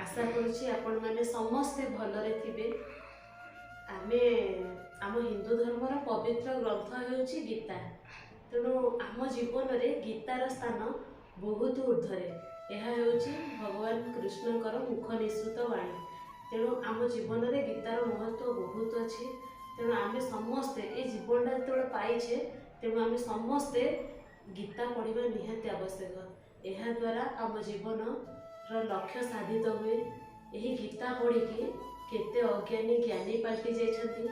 आशा करुच्ची आपण मैंने समस्ते भलरे थिबे। आमे आम हिंदू धर्मर पवित्र ग्रंथ हेउची गीता। तेणु आम जीवन में गीतार स्थान बहुत ऊर्धरे। यह हेउची भगवान कृष्णकर मुख निसृत वाणी। तेणु आम जीवन में गीतार महत्व बहुत अच्छी। तेणु आम समस्ते ये जीवनटा जो पाइछे तेणु आम समस्ते गीता पढ़ा निहाती आवश्यक। यह द्वारा आम जीवन लक्ष्य साधित हुए। यही गीता पढ़ी केते अज्ञानी ज्ञानी पलटि जाइछन्ति,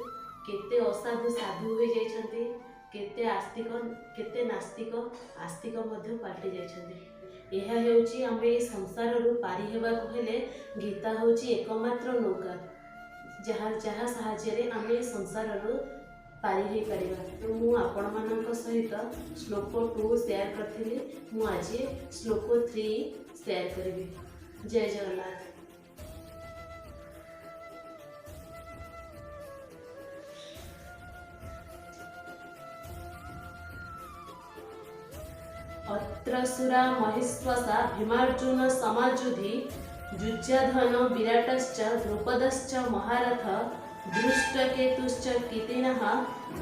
केते असाधु साधु हो जाइछन्ति, केते आस्तिक केते नास्तिक आस्तिक मध्य पलटि जाइछन्ति। यह हेउची आम ए संसार रु पारी हेबाकु हेले गीता हेउची एकमात्र नौका जहाँ जहाँ साहाय्य आम ए संसार रु पारी हे परिबा। तो मु आपण मानक सहित श्लोक 2 शेयर करथिली। मु आज श्लोक 3 शेयर करिबी। जय जगन्नाथ। अत्र सुरा महेश्वसा भीमार्जुन समाजुधि जुज्याधन विराटश्च द्रुपदश्च महारथ दृष्टकेतुश्च कीर्तिनः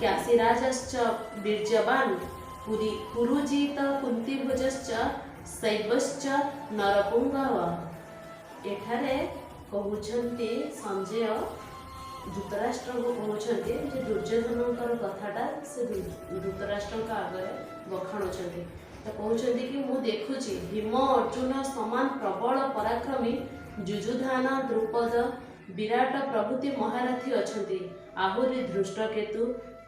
काशीराजश्च बीर्जवान् पुरुजित कुन्तीभुजश्च शैवश्च नरपुंगव। एठारे कहउछन्ति संजय धृतराष्ट्र को कहउछन्ति जे दुर्योधनकर कथाटा से धृतराष्ट्र आगे बखाणुछन्ति। तो कहउछन्ति कि मु देखुछि भीम अर्जुन समान प्रबल पराक्रमी जुजुधान द्रुपद विराट प्रभृति महारथी अछन्ति। आहुरी धृष्टकेतु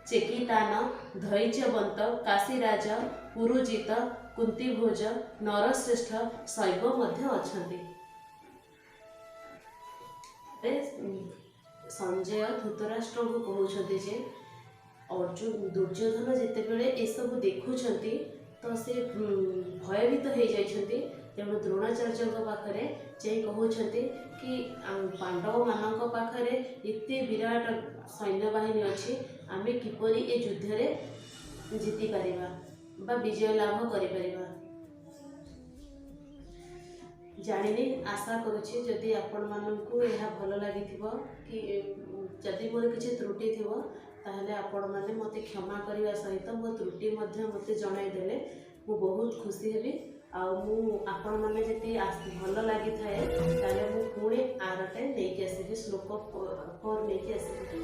चेकितान धैर्यवंत काशीराज पुरुजित कुंतीभोज नरश्रेष्ठ शैव मध्य अछन्ति। संजय धृतराष्ट्र को कहउछन्ति जे अर्जुन दुर्योधन जेतेबेले ए सब देखुछन्ति तो से भयभीत हो जाइछन्ति। तेणु द्रोणाचार्य पाखरे जे कहउछन्ति कि पांडव मानक पाखरे एते विराट सैन्य बाहिनी अछि, आमे किपरि ए युद्ध रे जीति परिबा बा विजय लाभ करि परिबा। जानिनी आशा करुछि जदि आपण माननकु एहा भल लागिथिबो कि जदि मोर किछि त्रुटि थिबो ताहले आपण माने मते क्षमा करिवा सहित मो त्रुटि मध्य मते जणाई देले मु बहुत खुशी हेबी। आ मु आपण माने जति भल लागि थाए ताले मु पुणे आरटे नेकी आसीबी श्लोक 4 नेकी आसीबी।